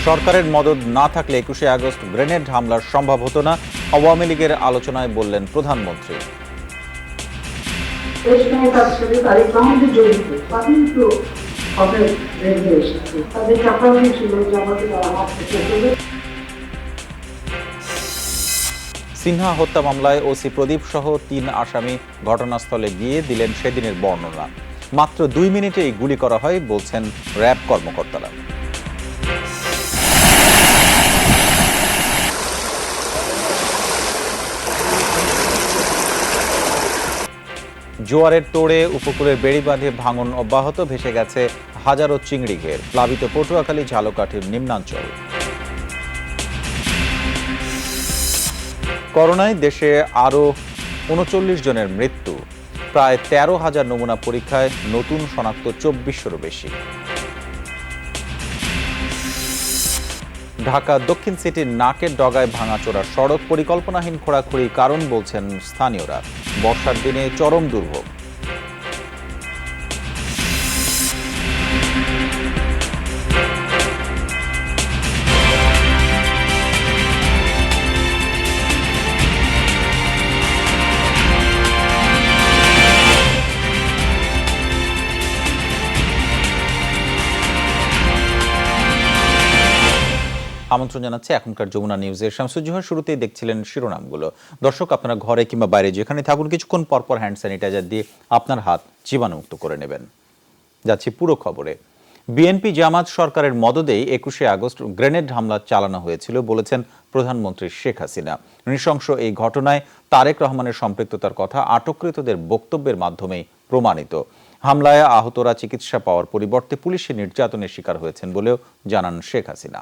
সরকারের মদদ না থাকলে ২১শে আগস্ট গ্রেনেড হামলার সম্ভব হতো না, আওয়ামী লীগের আলোচনায় বললেন প্রধানমন্ত্রী। সিনহা হত্যা মামলায় ওসি প্রদীপ সহ ৩ আসামি ঘটনাস্থলে গিয়ে দিলেন সেদিনের বর্ণনা। মাত্র ২ মিনিটেই গুলি করা হয় বলছেন র্যাব কর্মকর্তারা। জোয়ারের তোড়ে উপকূলের বেড়িবাঁধে ভাঙন অব্যাহত, ভেসে গেছে হাজারো চিংড়ি ঘের, প্লাবিত পটুয়াখালী ঝালকাঠির নিম্নাঞ্চল। করোনায় দেশে আরও ৩৯ জনের মৃত্যু, প্রায় ১৩,০০০ নমুনা পরীক্ষায় নতুন শনাক্ত ২৪০০রও বেশি। ঢাকা দক্ষিণ সিটির নাকের ডগায় ভাঙাচোরা সড়ক, পরিকল্পনাহীন খোঁড়াখুড়ি কারণ বলছেন স্থানীয়রা। বর্ষার দিনে চরম দুর্ভোগ। আমন্ত্রণ জানাচ্ছে এখনকার যমুনা নিউজের শামসুজ্জোহা। শুরুতেই দেখছিলেন শিরোনামগুলো। দর্শক, আপনারা ঘরে কিংবা বাইরে যেখানে থাকুন, কিছুক্ষণ পরপর হ্যান্ড স্যানিটাইজার দিয়ে আপনার হাত জীবাণুমুক্ত করে নেবেন। যাচ্ছি পুরো খবরে। বিএনপি জামাত সরকারের মদদেই ২১শে আগস্ট গ্রেনেড হামলা চালানো হয়েছিল বলেছেন প্রধানমন্ত্রী শেখ হাসিনা। নৃশংস এই ঘটনায় তারেক রহমানের সম্পৃক্ততার কথা আটককৃতদের বক্তব্যের মাধ্যমেই প্রমাণিত। হামলায় আহতরা চিকিৎসা পাওয়ার পরিবর্তে পুলিশের নির্যাতনের শিকার হয়েছেন বলেও জানান শেখ হাসিনা।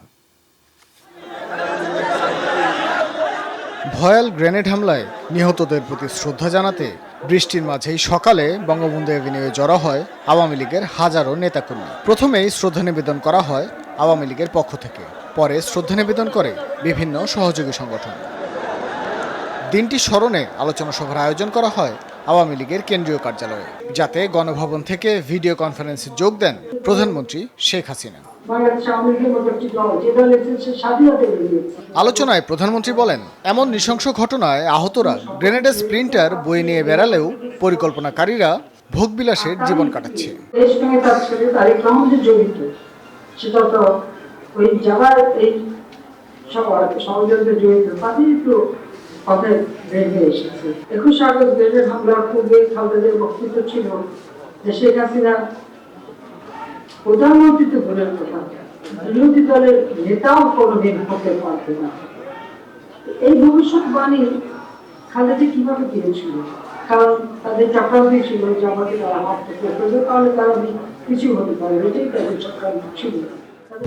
ভয়াল গ্রেনেড হামলায় নিহতদের প্রতি শ্রদ্ধা জানাতে বৃষ্টির মাঝেই সকালে বঙ্গবন্ধু এভিনিউয়ে জড়ো হয় আওয়ামী লীগের হাজারো নেতাকর্মী। প্রথমেই শ্রদ্ধা নিবেদন করা হয় আওয়ামী লীগের পক্ষ থেকে, পরে শ্রদ্ধা নিবেদন করে বিভিন্ন সহযোগী সংগঠন। দিনটি স্মরণে আলোচনা সভার আয়োজন করা হয় আওয়ামী লীগের কেন্দ্রীয় কার্যালয়ে, যাতে গণভবন থেকে ভিডিও কনফারেন্সে যোগ দেন প্রধানমন্ত্রী শেখ হাসিনা। আলোচনায় প্রধানমন্ত্রী বলেন, এমন নৃশংস ঘটনায় আহতরা গ্রেনেডের স্প্লিন্টার বয়ে নিয়ে বেড়ালেও পরিকল্পনাকারীরা ভোগবিলাসের জীবন কাটাচ্ছে। প্রধানমন্ত্রী তো বলেন কথা, বিরোধী দলের নেতাও কোনোদিন হতে পারবে না। এই ভবিষ্যৎবাণী খালেদা কিভাবে দিয়েছিল? কারণ তাদের চক্রান্তি ছিল যে আমাকে তারা হাত থেকে ফেলবে, তাহলে তারা কিছু হতে পারে, এটাই তাদের চক্রান্ত ছিল।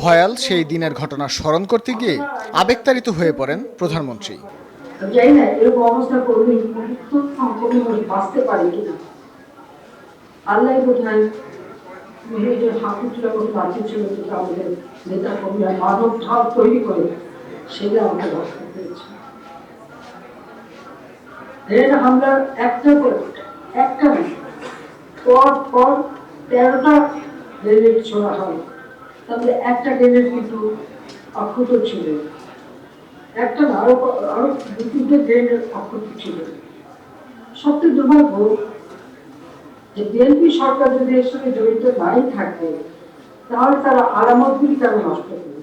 ভয়াল সেই দিনের ঘটনা স্মরণ করতে গিয়ে আবেগতাড়িত হয়ে পড়েন প্রধানমন্ত্রী। জানি না এরকম অবস্থা করবে বাঁচতে পারে কিনা, আল্লাহ বোধহয় আমাদের নেতা কর্মীরা মানব ঢাল তৈরি করে সেটা আমাকে রক্ষা করেছে। হামলার একটা পর 13টা গ্রেনেড ছোড়া হয়, তাহলে একটা গ্রেনেড কিন্তু অক্ষত ছিল, একটা না আরো 2-3টে গ্রেনেড অক্ষত ছিল। সবচেয়ে দুর্ভাগ্য যে বিএনপি সরকার যদি এর সঙ্গে জড়িত নাই থাকে, তাহলে তারা আলামতগুলি কেন নষ্ট করবে?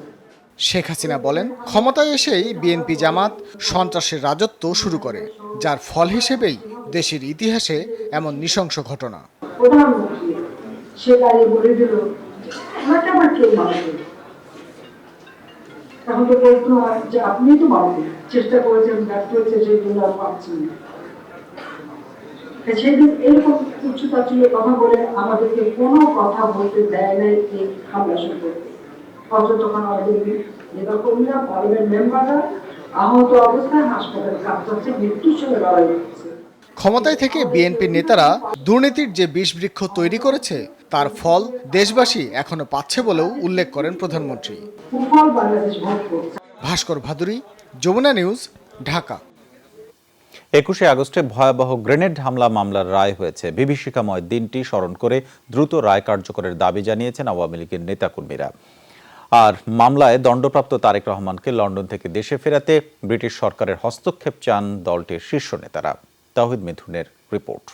শেখ হাসিনা বলেন, ক্ষমতায় এসেই বিএনপি জামাত সন্ত্রাসের রাজত্ব শুরু করে, যার ফল হিসেবেই দেশের ইতিহাসে এমন নৃশংস ঘটনা। প্রধানমন্ত্রী সে দাঁড়িয়ে বলে দিল আবার কেউ মানবে, তখন তো প্রশ্ন হয় যে আপনি তো মানবেন, চেষ্টা করেছেন, ব্যর্থ হয়েছে, সেগুলো আর পাচ্ছেন না। সেদিন এরকম উচ্চতা ছিল কথা বলে আমাদেরকে কোনো কথা বলতে দেয় নাই এই হামলা সম্পর্কে। অথচ তখন আমাদের নেতাকর্মীরা, পার্লামেন্ট মেম্বাররা আহত অবস্থায় হাসপাতালে কাঁপছে, মৃত্যুর সঙ্গে লড়াই করছে। ক্ষমতায় থেকে বিএনপির নেতারা দুর্নীতির যে বিষবৃক্ষ তৈরি করেছে, তার ফল দেশবাসী এখনো পাচ্ছে বলেও উল্লেখ করেন প্রধানমন্ত্রী। ভাস্কর ভাদুরী, যমুনা নিউজ, ঢাকা। ২১শে আগস্টে ভয়াবহ গ্রেনেড হামলা মামলার রায় হয়েছে। বিভীষিকাময় দিনটি স্মরণ করে দ্রুত রায় কার্যকরের দাবি জানিয়েছেন আওয়ামী লীগের নেতাকর্মীরা। আর মামলায় দণ্ডপ্রাপ্ত তারেক রহমানকে লন্ডন থেকে দেশে ফেরাতে ব্রিটিশ সরকারের হস্তক্ষেপ চান দলটির শীর্ষ নেতারা। তাওহিদ মিথুনের রিপোর্ট।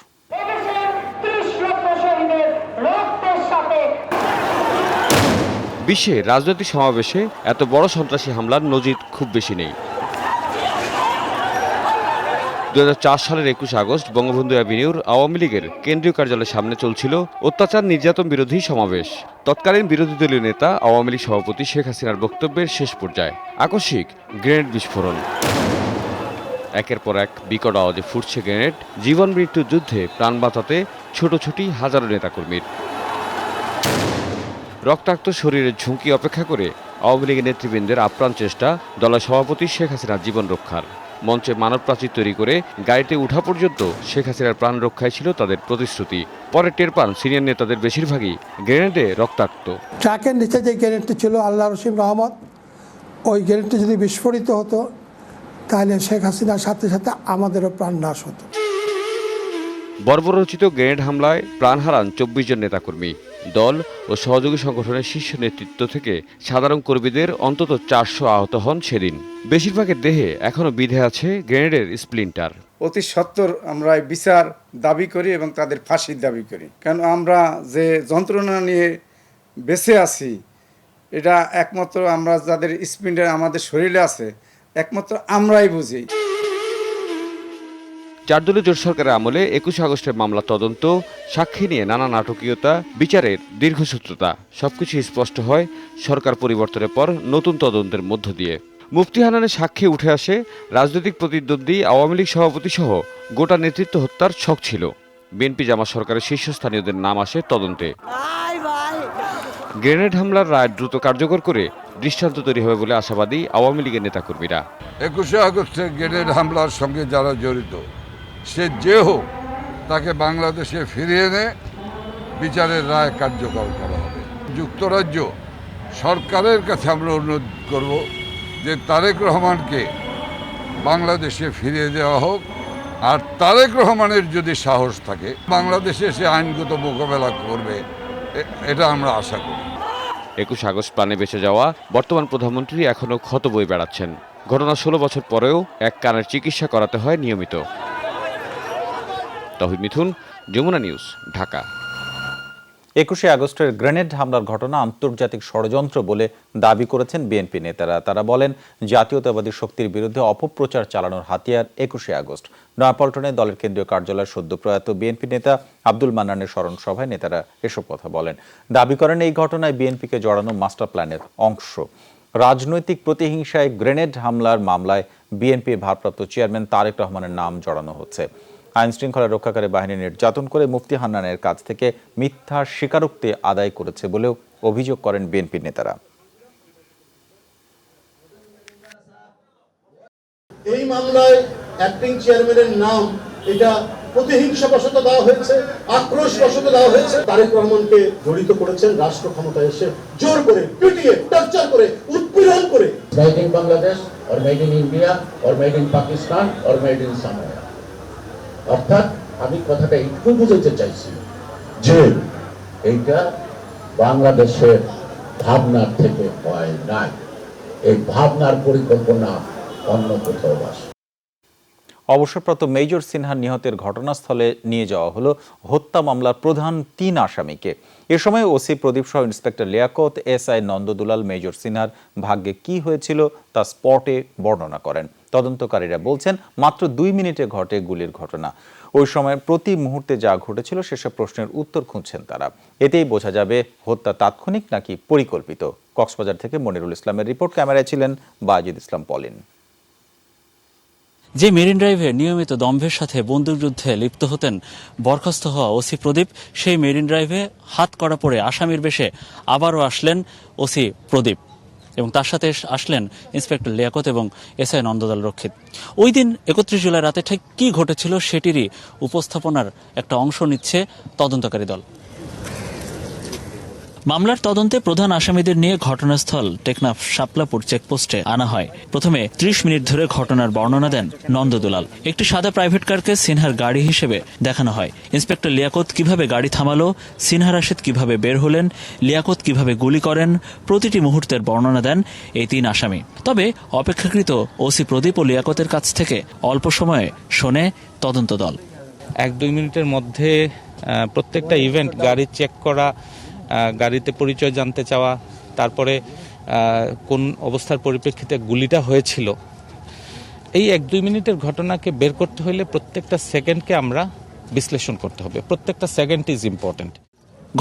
বিশ্বে রাজনৈতিক সমাবেশে এত বড় সন্ত্রাসী হামলার নজির খুব বেশি নেই। 2004 সালের 21 আগস্ট বঙ্গবন্ধু অ্যাভিনিউর আওয়ামী লীগের কেন্দ্রীয় কার্যালয়ের সামনে চলছিল অত্যাচার নির্যাতন বিরোধী সমাবেশ। তৎকালীন বিরোধী দলীয় নেতা আওয়ামী লীগ সভাপতি শেখ হাসিনার বক্তব্যের শেষ পর্যায়ে আকস্মিক গ্রেনেড বিস্ফোরণ। একের পর এক বিকট আওয়াজে ফুটছে গ্রেনেড। জীবন মৃত্যুর যুদ্ধে প্রাণ বাঁচাতে ছোটাছুটি হাজারো নেতাকর্মীর। রক্তাক্ত শরীরের ঝুঁকি অপেক্ষা করে আওয়ামী লীগের নেতৃবৃন্দের আপ্রাণ চেষ্টা দলের সভাপতি শেখ হাসিনার জীবন রক্ষার। মঞ্চে মানব প্রাচীর তৈরি করে গাড়িতে উঠা পর্যন্ত শেখ হাসিনার প্রাণ রক্ষায় ছিল তাদের প্রতিশ্রুতি। পরে টের পান সিনিয়র নেতাদের বেশিরভাগই গ্রেনেডে রক্তাক্ত। ট্রাকের নিচে যে গ্রেনেডটি ছিল আল্লাহ রসিম রহমত, ওই গ্রেনেডটি যদি বিস্ফোরিত হতো তাহলে শেখ হাসিনার সাথে সাথে আমাদেরও প্রাণ নাশ হতো। বর্বরচিত গ্রেনেড হামলায় প্রাণ হারান 24 জন নেতাকর্মী। দল ও সহযোগী সংগঠনের শীর্ষ নেতৃত্ব থেকে সাধারণ কর্মীদের অন্তত 400 আহত হন সেদিন। বেশিরভাগের দেহে এখনও বিঁধে আছে গ্রেনেডের স্প্লিন্টার। অতি সত্বর আমরা বিচার দাবি করি এবং তাদের ফাঁসির দাবি করি। কারণ আমরা যে যন্ত্রণা নিয়ে বেঁচে আছি, এটা একমাত্র আমরা যাদের স্প্লিন্টার আমাদের শরীরে আছে একমাত্র আমরাই বুঝি। 4 দলীয় জোট সরকারের আমলে 21 আগস্টের মামলা তদন্ত, সাক্ষী নিয়ে নানা নাটকীয়তা, বিচারের দীর্ঘসূত্রতা সবকিছু স্পষ্ট হয় সরকার পরিবর্তনের পর নতুন তদন্তের মধ্য দিয়ে। মুফতি হান্নানের সাক্ষী উঠে আসে রাজনৈতিক প্রতিদ্বন্দ্বী আওয়ামী লীগ সভাপতি সহ গোটা নেতৃত্ব হত্যার ছক ছিল। বিএনপি জামাত সরকারের শীর্ষস্থানীয়দের নাম আসে তদন্তে। গ্রেনেড হামলার রায় দ্রুত কার্যকর করে দৃষ্টান্ত তৈরি হবে বলে আশাবাদী আওয়ামী লীগের নেতাকর্মীরা। 21 আগস্টের গ্রেনেড হামলার সঙ্গে যারা জড়িত, সে যে হোক, তাকে বাংলাদেশে ফিরিয়ে এনে বিচারের রায় কার্যকর করা হবে। যুক্তরাজ্য সরকারের কাছে আমরা অনুরোধ করব যে তারেক রহমানকে বাংলাদেশে ফিরিয়ে দেওয়া হোক। আর তারেক রহমানের যদি সাহস থাকে বাংলাদেশে সে আইনগত মোকাবেলা করবে, এটা আমরা আশা করি। 21 আগস্ট প্রাণে বেঁচে যাওয়া বর্তমান প্রধানমন্ত্রী এখনও ক্ষত বয়ে বেড়াচ্ছেন। ঘটনা 16 বছর পরেও এক কানের চিকিৎসা করাতে হয় নিয়মিত। তাওহিদ মিথুন, যমুনা নিউজ, ঢাকা। 21 আগস্টের গ্রেনেড হামলার ঘটনা আন্তর্জাতিক ষড়যন্ত্র বলে দাবি করেছেন বিএনপি নেতারা। তারা বলেন, জাতীয়তাবাদী শক্তির বিরুদ্ধে অপপ্রচার চালানোর হাতিয়ার 21 আগস্ট। নয়াপল্টনে দলের কেন্দ্রীয় কার্যালয়ের সদ্য প্রয়াত বিএনপি নেতা আব্দুল মান্নানের স্মরণ সভায় নেতারা এসব কথা বলেন। দাবি করেন, এই ঘটনায় বিএনপিকে জড়ানো মাস্টার প্ল্যানের অংশ। রাজনৈতিক প্রতিহিংসায় গ্রেনেড হামলার মামলায় বিএনপির ভারপ্রাপ্ত চেয়ারম্যান তারেক রহমানের নাম জড়ানো হচ্ছে। আইন শৃঙ্খলা রক্ষাকারী বাহিনী নির্যাতন করে মুফতি হান্নানের কাছ থেকে মিথ্যা স্বীকারোক্তি আদায় করেছে বলেও অভিযোগ করেন বিএনপি নেতারা। এই মামলায় অ্যাক্টিং চেয়ারম্যানের নাম এটা প্রতিহিংসাবশত দেওয়া হয়েছে, আক্রোশবশত দেওয়া হয়েছে। তারেক রহমানকে জড়িত করেছেন রাষ্ট্র ক্ষমতায় এসে জোর করে, পিটিয়ে, টর্চার করে, উৎপীড়ন করে। Made in Bangladesh or made in India or made in Pakistan or made in somewhere. অর্থাৎ আমি কথাটা একটু বুঝাতে চাইছি যে এইটা বাংলাদেশের ভাবনার থেকে হয় নাই, এই ভাবনার পরিকল্পনা অন্য কোথাও আছে। অবসরপ্রাপ্ত মেজর সিনহার নিহতের ঘটনাস্থলে নিয়ে যাওয়া হলো হত্যা মামলার প্রধান 3 আসামিকে। এ সময় ওসি প্রদীপ সহ inspector Liaquat, SI Nandadulal major সিনহার ভাগ্যে কি হয়েছিল তা স্পটে বর্ণনা করেন। তদন্তকারীরা বলছেন, মাত্র 2 মিনিটে ঘটে গুলির ঘটনা। ওই সময় প্রতি মুহূর্তে যা ঘটেছিল সেসব প্রশ্নের উত্তর খুঁজছেন তারা। এতেই বোঝা যাবে হত্যা তাৎক্ষণিক নাকি পরিকল্পিত। কক্সবাজার থেকে মনিরুল ইসলামের রিপোর্ট, ক্যামেরায় ছিলেন বাজিদ ইসলাম পলিন। যে মেরিন ড্রাইভে নিয়মিত দম্ভের সাথে বন্দুকযুদ্ধে লিপ্ত হতেন বরখাস্ত হওয়া ওসি প্রদীপ, সেই মেরিন ড্রাইভে হাত কড়া পড়ে আসামির বেশে আবারও আসলেন ওসি প্রদীপ এবং তার সাথে আসলেন ইন্সপেক্টর লিয়াকত এবং এসআই নন্দদল রক্ষিত। ওই দিন 31 জুলাই রাতে ঠিক কী ঘটেছিল সেটিরই উপস্থাপনার একটা অংশ নিচ্ছে তদন্তকারী দল। মামলার তদন্তে প্রধান আসামিদের নিয়ে ঘটনাস্থল টেকনাফ শাপলাপুর চেকপোস্টে আনা হয়। প্রথমে 30 মিনিট ধরে ঘটনার বর্ণনা দেন নন্দদুলাল। একটি সাদা প্রাইভেট কারকে সিনহার গাড়ি হিসেবে দেখানো হয়। ইন্সপেক্টর লিয়াকত কিভাবে গাড়ি থামালো, সিনহা রাশেদ কিভাবে বের হলেন, লিয়াকত কিভাবে গুলি করেন, প্রতিটি মুহূর্তের বর্ণনা দেন এই 3 আসামি। তবে অপেক্ষাকৃত ওসি প্রদীপ ও লিয়াকতের কাছ থেকে অল্প সময়ে শোনে তদন্ত দল। 1-2 মিনিটের মধ্যে প্রত্যেকটা ইভেন্ট, গাড়ি চেক করা, গাড়িতে পরিচয় জানতে চাওয়া, তারপরে কোন অবস্থার পরিপ্রেক্ষিতে গুলিটা হয়েছিল, এই 1-2 মিনিটের ঘটনাকে বের করতে হলে প্রত্যেকটা সেকেন্ডকে আমরা বিশ্লেষণ করতে হবে। প্রত্যেকটা সেকেন্ড ইজ ইম্পর্টেন্ট।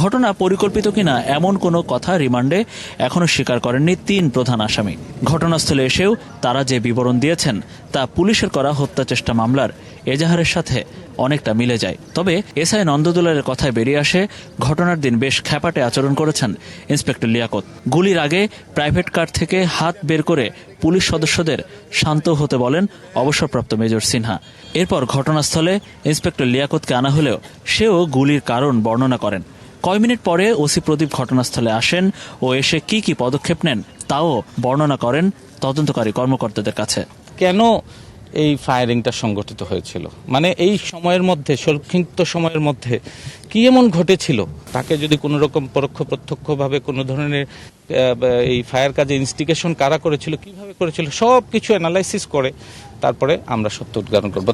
ঘটনা পরিকল্পিত কিনা এমন কোনো কথা রিমান্ডে এখনো স্বীকার করেননি 3 প্রধান আসামি। ঘটনাস্থলে এসেও তারা যে বিবরণ দিয়েছেন তা পুলিশের করা হত্যা চেষ্টা মামলার এজাহারের সাথে অনেকটা মিলে যায়। তবে এসআই নন্দদুলালের কথায় বেরিয়ে আসে ঘটনার দিন বেশ খ্যাপাটে আচরণ করেছেন ইন্সপেক্টর লিয়াকত। গুলির আগে প্রাইভেট কার থেকে হাত বের করে পুলিশ সদস্যদের শান্ত হতে বলেন অবসরপ্রাপ্ত মেজর সিনহা। এরপর ঘটনাস্থলে ইন্সপেক্টর লিয়াকতকে আনা হলেও সেও গুলির কারণ বর্ণনা করেন। কয় মিনিট পরে ওসি প্রদীপ ঘটনাস্থলে আসেন ও এসে কি কি পদক্ষেপ নেন তাও বর্ণনা করেন তদন্তকারী কর্মকর্তাদের কাছে। কেন এই ফায়ারিংটা সংগঠিত হয়েছিল, মানে এই সময়ের মধ্যে, সংক্ষিপ্ত সময়ের মধ্যে কি এমন ঘটেছিল, তাকে যদি কোনো রকম পরোক্ষ প্রত্যক্ষভাবে কোনো ধরনের এই ফায়ার কাজে ইনস্টিগেশন কারা করেছিল, কিভাবে করেছিল, সব কিছু অ্যানালাইসিস করে তারপরে আমরা সত্য উদ্ঘাটন করব।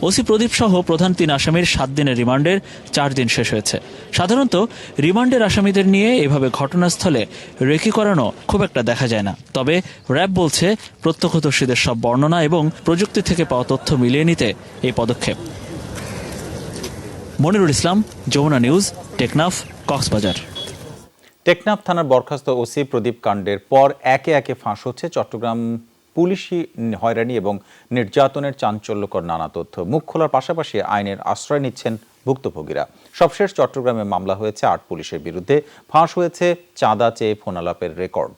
ওসি প্রদীপ সহ প্রধান 3 আসামির 7 দিনের রিমান্ডের 4 দিন শেষ হয়েছে। সাধারণত রিমান্ডের আসামিদের নিয়ে এভাবে ঘটনাস্থলে রেকি করানো খুব একটা দেখা যায় না। তবে র্যাব বলছে প্রত্যক্ষদর্শীদের সব বর্ণনা এবং প্রযুক্তি থেকে পাওয়া তথ্য মিলিয়ে নিতে এই পদক্ষেপ। মনিরুল ইসলাম, যমুনা নিউজ, টেকনাফ, কক্সবাজার। টেকনাফ থানার বরখাস্ত ওসি প্রদীপ কাণ্ডের পর একে একে ফাঁস হচ্ছে চট্টগ্রাম পুলিশি হয়রানি এবং নির্যাতনের চাঞ্চল্যকর নানা তথ্য। মুখ খোলার পাশাপাশি আইনের আশ্রয় নিচ্ছেন ভুক্তভোগীরা। সবশেষ চট্টগ্রামে মামলা হয়েছে 8 পুলিশের বিরুদ্ধে, ফাঁস হয়েছে চাঁদা চেয়ে ফোনালাপের রেকর্ড।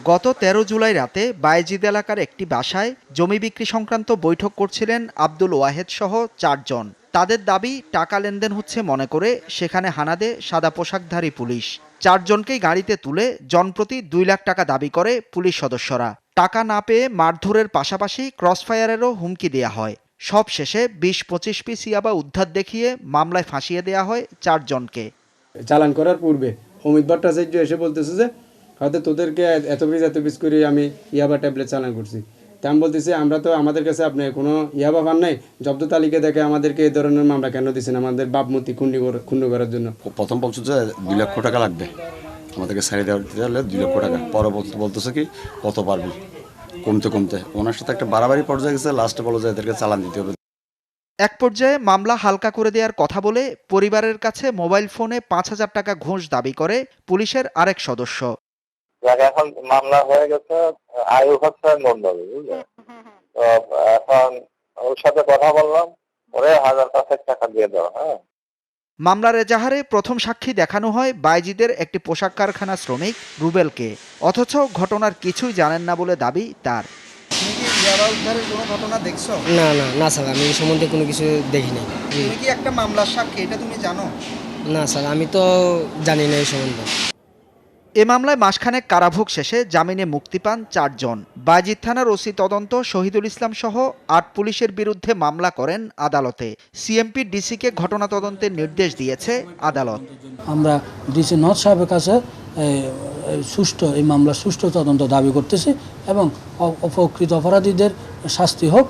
গত 13 জুলাই রাতে বায়েজিদ এলাকার একটি বাসায় জমি বিক্রি সংক্রান্ত বৈঠক করছিলেন আব্দুল ওয়াহেদ সহ 4 জন। তাদের দাবি টাকা লেনদেন হচ্ছে মনে করে সেখানে হানা দেয় সাদা পোশাকধারী পুলিশ। 4 জনকেই গাড়িতে তুলে জনপ্রতি 2 লাখ টাকা দাবি করে পুলিশ সদস্যরা। টাকা না পেয়ে মারধরের পাশাপাশি ক্রসফায়ারেরও হুমকি দেয়া হয়। সব শেষে 20-25 পিস ইয়াবা উদ্ধার দেখিয়ে মামলায় ফাঁসিয়ে দেয়া হয় 4 জনকে। চালান করার পূর্বে অমিত ভট্টাচার্য এসে বলতেছে যে হয়তো তোদেরকে এত পিস করে আমি ইয়াবা ট্যাবলেট চালান করছি। তা আমি বলতেছি আমরা তো, আমাদের কাছে আপনি কোনো ইয়াবা পান নাই, জব্দ তালিকা দেখে আমাদেরকে এই ধরনের মামলা কেন দিচ্ছেন আমাদের বাপমূর্তি ক্ষুণ্ণ করার জন্য। প্রথম বলছে যে 2 লক্ষ টাকা লাগবে আমাদেরকে সারি দিতে হলে 2 লক্ষ টাকা। পরবর্তী বলতেছে কি কত পারবি, কমতে ওনার সাথে একটা বাড়াবাড়ি পর্যায়ে গেছে। লাস্টে বলো যে এদেরকে চালান দিতে হবে। এক পর্যায়ে মামলা হালকা করে দেওয়ার কথা বলে পরিবারের কাছে মোবাইল ফোনে 5,000 টাকা ঘুষ দাবি করে পুলিশের আরেক সদস্য। এখন মামলা হয়ে গেছে, আয়ু হচ্ছে মন্ডল, বুঝলেন? তো এখন ওর সাথে কথা বললাম, ওরে 1000 টাকা দিয়ে দাও। হ্যাঁ, মামলার এজাহারে প্রথম সাক্ষী দেখানো হয় বায়েজিদের একটি পোশাক কারখানা শ্রমিক রুবেলকে। অথচ ঘটনার কিছুই জানেন না বলে দাবি তার। কোনো ঘটনা দেখছো? না স্যার, আমি এই সম্বন্ধে কোনো কিছু দেখিনি। তুমি কি একটা মামলার সাক্ষী, এটা তুমি জানো? না স্যার, আমি তো জানি না এই সম্বন্ধে। এ মামলায় মাসখানেক কারাভোগ শেষে জামিনে মুক্তি পান 4 জন। বায়েজিদ থানার ওসি তদন্ত শহীদুল ইসলাম সহ 8 পুলিশের বিরুদ্ধে মামলা করেন আদালতে। সিএমপি ডিসিকে ঘটনা তদন্তের নির্দেশ দিয়েছে আদালত। আমরা ডিসি নওয়াজ সাহেবের কাছে এই মামলার সুষ্ঠু তদন্ত দাবি করতেছি এবং অপকৃত অপরাধীদের শাস্তি হোক।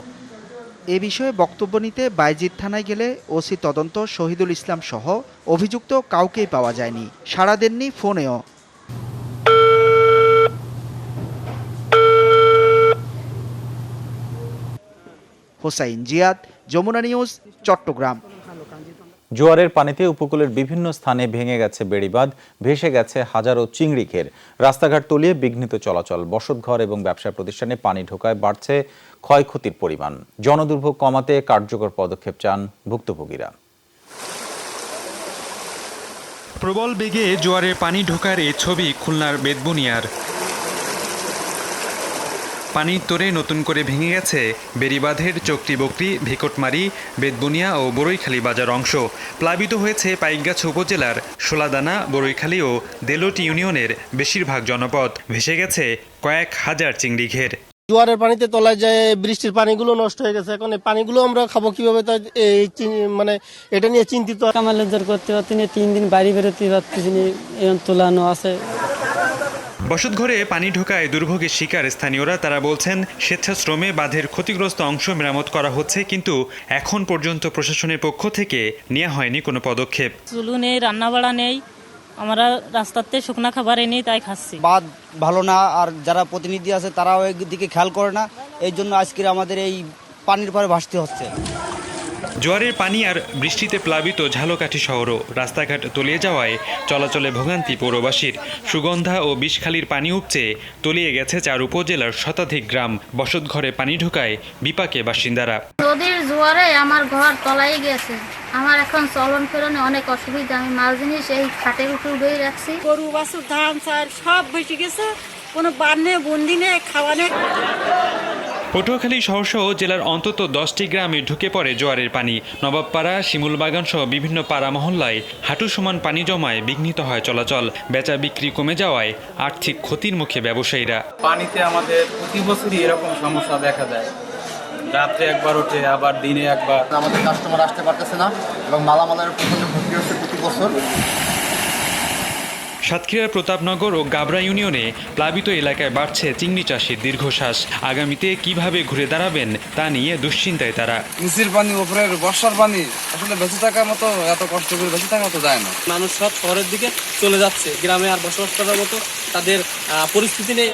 এ বিষয়ে বক্তব্য নিতে বায়েজিদ থানায় গেলে ওসি তদন্ত শহীদুল ইসলাম সহ অভিযুক্ত কাউকেই পাওয়া যায়নি, সাড়া দেননি ফোনেও। হোসাইন জিয়াদ, যমুনা নিউজ, চট্টগ্রাম। জোয়ারের পানিতে উপকূলের বিভিন্ন স্থানে ভেঙে গেছে বেড়িবাঁধ, ভেসে গেছে হাজারো চিংড়ি ঘের। রাস্তাঘাট তলিয়ে বিঘ্নিত চলাচল, বসতঘর এবং ব্যবসা প্রতিষ্ঠানে পানি ঢোকায় বাড়ছে ক্ষয়ক্ষতির পরিমাণ। জনদুর্ভোগ কমাতে কার্যকর পদক্ষেপ চান ভুক্তভোগীরা। প্রবল বেগে জোয়ারের পানি ঢোকার এ ছবি খুলনার বেতবুনিয়ার। পানির তোরে নতুন করে ভেঙে গেছে বেড়িবাঁধের চকরিবকরি, ভিকটমারি, বেতবুনিয়া ও বড়ইখালী বাজার অংশ। প্লাবিত হয়েছে পাইকগাছা উপজেলার শোলাদানা, বড়ইখালী ও দেলোট ইউনিয়নের বেশিরভাগ জনপদ। ভেসে গেছে কয়েক হাজার চিংড়ি ঘের। জোয়ারের পানিতে তলায় যায়, বৃষ্টির পানিগুলো নষ্ট হয়ে গেছে। এখন এই পানিগুলো আমরা খাবো কিভাবে, তাই মানে এটা নিয়ে চিন্তিত। কামালের করতে পারছি না, 3 দিন বাড়ি বেরোতে পারতেছি না, তোলানো আছে। বসতঘরে পানি ঢোকায় দুর্ভোগের শিকার স্থানীয়রা। তারা বলছেন স্বেচ্ছাশ্রমে বাঁধের ক্ষতিগ্রস্ত অংশ মেরামত করা হচ্ছে, কিন্তু এখন পর্যন্ত প্রশাসনের পক্ষ থেকে নেওয়া হয়নি কোনো পদক্ষেপ। চুলু নেই, রান্না বাড়া নেই, আমরা রাস্তাতে শুকনা খাবার এনে তাই খাচ্ছি। বাঁধ ভালো না, আর যারা প্রতিনিধি আছে তারাও দিকে খেয়াল করে না, এই জন্য আজকে আমাদের এই পানির পরে ভাসতে হচ্ছে। জোয়ারের পানি আর বৃষ্টিতে প্লাবিত ঝালকাঠি শহরও। রাস্তাঘাট তলিয়ে যাওয়ায় চলাচলে ভোগান্তি পৌরবাসীর। সুগন্ধা ও বিষখালীর পানি উপচে তলিয়ে গেছে 4 উপজেলার শতাধিক গ্রাম। বসতঘরে পানি ঢোকায় বিপাকে বাসিন্দারা। নদীর জোয়ারে আমার ঘর তলায় গেছে, আমার এখন চলন ফেরনে অনেক অসুবিধা। আমি মাল জিনিস এই খাটের উপর উঠেই রাখছি। গরু বাছুর ধান চাল সব বেশি গেছে, কোনো বান্নে বন্দি নেই, খাওয়া নেই। পটুয়াখালী শহরসহ জেলার অন্তত 10টি গ্রামে ঢুকে পড়ে জোয়ারের পানি। নবাবপাড়া, শিমুলবাগান সহ বিভিন্ন পাড়া মহল্লায় হাঁটু সমান পানি জমায় বিঘ্নিত হয় চলাচল। বেচা বিক্রি কমে যাওয়ায় আর্থিক ক্ষতির মুখে ব্যবসায়ীরা। পানিতে আমাদের প্রতি বছরই এরকম সমস্যা দেখা যায়, রাত্রে একবার ওঠে, আবার দিনে একবার। আমাদের কাস্টমার আসতে পারতেছে না এবং মালামালের প্রচন্ড ভর্তি হচ্ছে প্রতি বছর। সাতক্ষীরার প্রতাপনগর ও গাবরা ইউনিয়নে প্লাবিত এলাকায় বাড়ছে চিংড়ি চাষির দীর্ঘশ্বাস। আগামীতে কিভাবে ঘুরে দাঁড়াবেন তা নিয়ে দুশ্চিন্তায় তারা। নিচের পানি, উপরের বর্ষার পানি, আসলে বেঁচে থাকার মতো, এত কষ্ট করে বেঁচে থাকার মতো যায় না। মানুষ সব শহরের দিকে চলে যাচ্ছে, গ্রামে আর বসবাস করার মতো তাদের পরিস্থিতি নেই।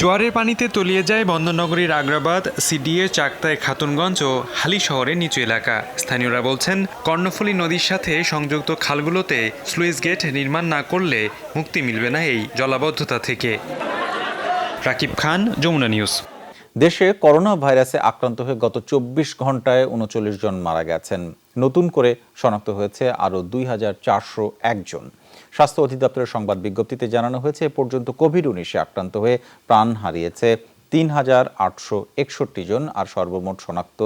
জোয়ারের পানিতে তলিয়ে যায় বন্দরনগরীর আগ্রাবাদ, সিডিএ, চাকতায়, খাতুনগঞ্জ ও হালি শহরের নিচু এলাকা। স্থানীয়রা বলছেন কর্ণফুলী নদীর সাথে সংযুক্ত খালগুলোতে স্লুইস গেট নির্মাণ না করলে মুক্তি মিলবে না এই জলাবদ্ধতা থেকে। রাকিব খান, যমুনা নিউজ। দেশে করোনা ভাইরাসে আক্রান্ত হয়ে গত 24 ঘন্টায় 39 জন মারা গেছেন। নতুন করে শনাক্ত হয়েছে আরও 2401 জন। স্বাস্থ্য অধিদপ্তরের সংবাদ বিজ্ঞপ্তিতে জানানো হয়েছে এ পর্যন্ত কোভিড-19 আক্রান্ত হয়ে প্রাণ হারিয়েছে ৩,৮৬১ জন, আর সর্বমোট শনাক্ত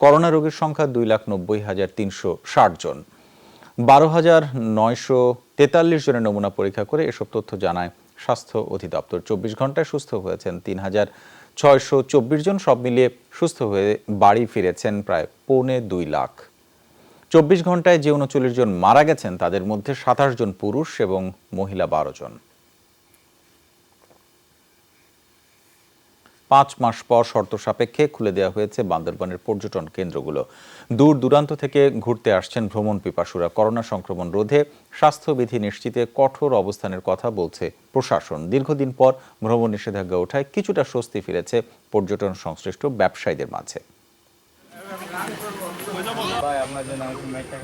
করোনা রোগীর সংখ্যা 2,90,360 জন। 12,943 জনের নমুনা পরীক্ষা করে এসব তথ্য জানায় স্বাস্থ্য অধিদপ্তর। 24 ঘন্টায় সুস্থ হয়েছেন 3,624 জন। সব মিলিয়ে সুস্থ হয়ে বাড়ি ফিরেছেন প্রায় 2.25 লাখ। 24 ঘন্টায় যে 39 জন মারা গেছেন তাদের মধ্যে 27 জন পুরুষ এবং মহিলা 12 জন। 5 মাস পর শর্ত সাপেক্ষে খুলে দেওয়া হয়েছে বান্দরবানের পর্যটন কেন্দ্রগুলো। দূর দূরান্ত থেকে ঘুরতে আসছেন ভ্রমণ পিপাসুরা। করোনা সংক্রমণ রোধে স্বাস্থ্যবিধি নিশ্চিতে কঠোর অবস্থানের কথা বলছে প্রশাসন। দীর্ঘদিন পর ভ্রমণ নিষেধাজ্ঞা ওঠায় কিছুটা স্বস্তি ফিরেছে পর্যটন সংশ্লিষ্ট ব্যবসায়ীদের মাঝে।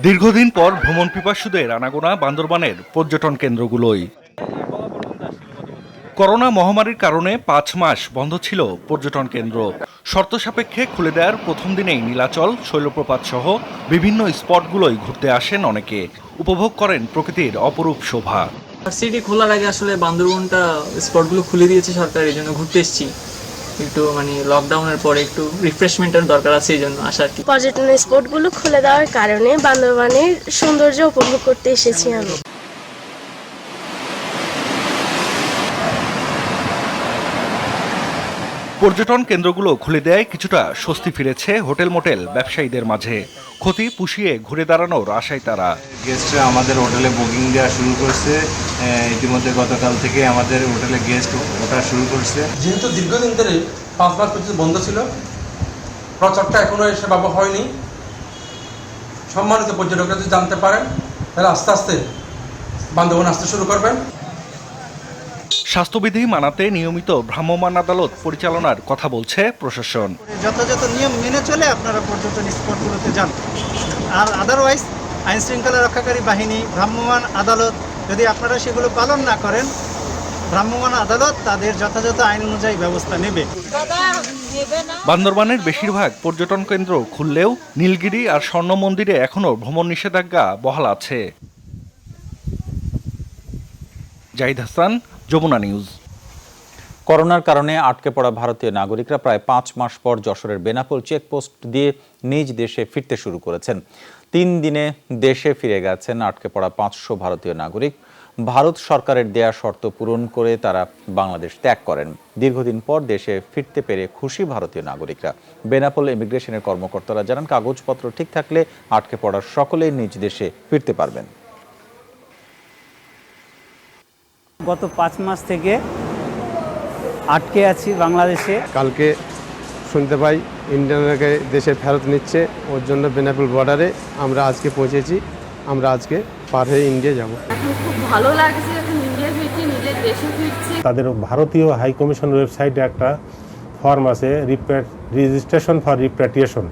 দীর্ঘদিন পর ভ্রমণ পিপাসুদের আনাগোনা বান্দরবানের পর্যটন কেন্দ্রগুলোই। করোনা মহামারীর কারণে 5 মাস বন্ধ ছিল পর্যটন কেন্দ্র। শর্ত সাপেক্ষে খুলে দেওয়ার প্রথম দিনেই নীলাচল, শৈলপ্রপাত সহ বিভিন্ন স্পটগুলোই ঘুরতে আসেন অনেকে। উপভোগ করেন প্রকৃতির অপরূপ শোভা। সিটি খোলার আগে আসলে বান্দরবনটা স্পটগুলো খুলে দিয়েছে সরকার, এই জন্য ঘুরতে এসেছি। একটু লকডাউনের পরে একটু রিফ্রেশমেন্টের দরকার আছে, এই জন্য আসা। পর্যটন স্পটগুলো খুলে দেওয়ার কারণে বান্দরবানের সৌন্দর্য উপভোগ করতে এসেছি আমি। পর্যটন কেন্দ্রগুলো খুলে দেয় কিছুটা স্বস্তি ফিরেছে হোটেল মোটেল ব্যবসায়ীদের মাঝে। ক্ষতি পুষিয়ে ঘুরে দাঁড়ানোর আশায় তারা। গেস্টরা আমাদের হোটেলে বুকিং দেওয়া শুরু করছে, ইতিমধ্যে গতকাল থেকে আমাদের হোটেলে গেস্ট ওঠা শুরু করছে। যেহেতু দীর্ঘদিন ধরে 5 মাস পর্যন্ত বন্ধ ছিল, প্রচারটা এখনো সেভাবে হয়নি। সম্মানিত পর্যটকরা যদি জানতে পারেন তাহলে আস্তে আস্তে বান্দরবান আসতে শুরু করবেন। স্বাস্থ্যবিধি মানাতে নিয়মিত ভ্রাম্যমাণ আদালত পরিচালনার কথা বলছে প্রশাসন। যথাযথ নিয়ম মেনে চলে আপনারা পর্যটন স্পটগুলোতে যান। আর আদারওয়াইজ আইন শৃঙ্খলা রক্ষাকারী বাহিনী, ভ্রাম্যমাণ আদালত যদি আপনারা সেগুলো পালন না করেন, ভ্রাম্যমাণ আদালত তাদের যথাযথ আইন অনুযায়ী ব্যবস্থা নেবে। বান্দরবানের বেশিরভাগ পর্যটন কেন্দ্র খুললেও নীলগিরি আর স্বর্ণ মন্দিরে এখনো ভ্রমণ নিষেধাজ্ঞা বহাল আছে। জাহিদ হাসান, যমুনা নিউজ। করোনার কারণে আটকে পড়া ভারতীয় নাগরিকরা প্রায় 5 মাস পর যশোরের বেনাপোল চেকপোস্ট দিয়ে নিজ দেশে ফিরতে শুরু করেছেন। 3 দিনে দেশে ফিরে গেছেন আটকে পড়া 500 ভারতীয় নাগরিক। ভারত সরকারের দেয়া শর্ত পূরণ করে তারা বাংলাদেশ ত্যাগ করেন। দীর্ঘদিন পর দেশে ফিরতে পেরে খুশি ভারতীয় নাগরিকরা। বেনাপোল ইমিগ্রেশনের কর্মকর্তারা জানান, কাগজপত্র ঠিক থাকলে আটকে পড়া সকলেই নিজ দেশে ফিরতে পারবেন। গত 5 মাস থেকে আটকে আছি বাংলাদেশে। কালকে শুনতে পাই ইন্ডিয়ানকে দেশে ফেরত নিচ্ছে, ওর জন্য বেনাপোল বর্ডারে আমরা আজকে পৌঁছেছি। আমরা আজকে পার হয়ে ইন্ডিয়া যাব। খুব ভালো লাগছে, এখন ইন্ডিয়া ফিরছি, নিজের দেশে ফিরছি। তাদের ভারতীয় হাই কমিশন ওয়েবসাইটে একটা ফর্ম আছে, রেজিস্ট্রেশন ফর রিপ্যাট্রিয়েশন।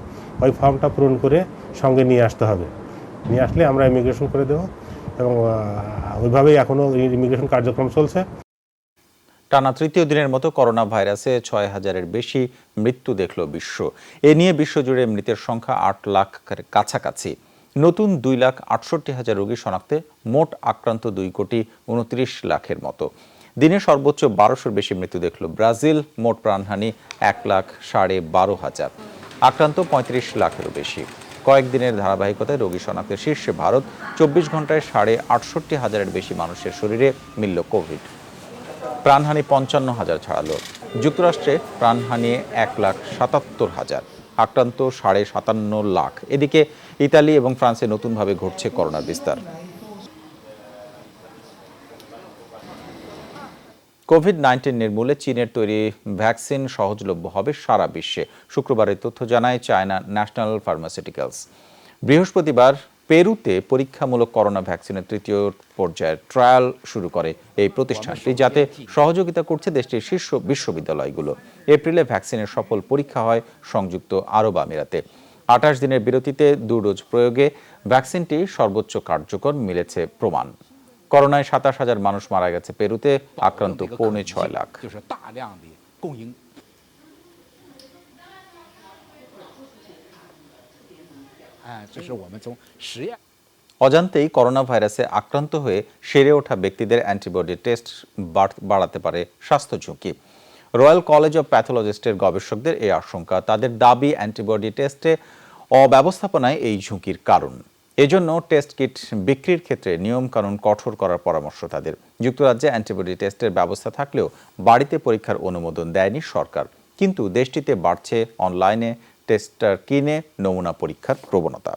ওই ফর্মটা পূরণ করে সঙ্গে নিয়ে আসতে হবে। নিয়ে আসলে আমরা ইমিগ্রেশন করে দেব এবং ওইভাবেই এখনও ইমিগ্রেশন কার্যক্রম চলছে। টানা তৃতীয় দিনের মতো করোনা ভাইরাসে 6,000-এর বেশি মৃত্যু দেখল বিশ্ব। এ নিয়ে বিশ্বজুড়ে মৃতের সংখ্যা 8 লাখের কাছাকাছি। নতুন 2,68,000 রোগী শনাক্তে মোট আক্রান্ত 2,29 লাখের মতো। দিনে সর্বোচ্চ 1200-এর বেশি মৃত্যু দেখল ব্রাজিল। মোট প্রাণহানি 1,12,500। আক্রান্ত 35 লাখেরও বেশি। কয়েকদিনের ধারাবাহিকতায় রোগী শনাক্তের শীর্ষে ভারত। 24 ঘন্টায় 68,500-এর বেশি মানুষের শরীরে মিলল কোভিড। প্রাণহানি 55,000 ছাড়ালো। যুক্তরাষ্ট্রে প্রাণহানি 1,77,000, আক্রান্ত 57.5 লাখ। এদিকে ইতালি এবং ফ্রান্সে নতুনভাবে ঘটছে করোনার বিস্তার। কোভিড-19 নির্মূলে চীনের তৈরি ভ্যাকসিন সহজলভ্য হবে সারা বিশ্বে। শুক্রবারের তথ্য জানায় চায়না ন্যাশনাল ফার্মাসিউটিক্যালস। বৃহস্পতিবার পেরুতে পরীক্ষামূলক করোনা ভ্যাকসিনের 3য় পর্যায়ের ট্রায়াল শুরু করে এই প্রতিষ্ঠানটি, যাতে সহযোগিতা করছে দেশটির শীর্ষ বিশ্ববিদ্যালয়গুলো। এপ্রিলে ভ্যাকসিনের সফল পরীক্ষা হয় সংযুক্ত আরব আমিরাতে। 28 দিনের বিরতিতে 2 ডোজ প্রয়োগে ভ্যাকসিনটি সর্বোচ্চ কার্যকর মিলেছে প্রমাণ। করোনায় 27,000 মানুষ মারা গেছে পেরুতে, আক্রান্ত 6.25 লাখ। অজান্তেই করোনা ভাইরাসে আক্রান্ত হয়ে সেরে ওঠা ব্যক্তিদের অ্যান্টিবডি টেস্ট বাড়াতে পারে স্বাস্থ্য ঝুঁকি। রয়্যাল কলেজ অব প্যাথোলজিস্টের গবেষকদের এই আশঙ্কা। তাদের দাবি, অ্যান্টিবডি টেস্টে অব্যবস্থাপনায় এই ঝুঁকির কারণ। এজন্য টেস্ট কিট বিক্রির ক্ষেত্রে নিয়মকানুন কঠোর করার পরামর্শ তাদের। যুক্তরাজ্যে অ্যান্টিবডি টেস্টের ব্যবস্থা থাকলেও বাড়িতে পরীক্ষার অনুমোদন দেয়নি সরকার। কিন্তু দেশটিতে বাড়ছে অনলাইনে টেস্টার কিনে নমুনা পরীক্ষার প্রবণতা।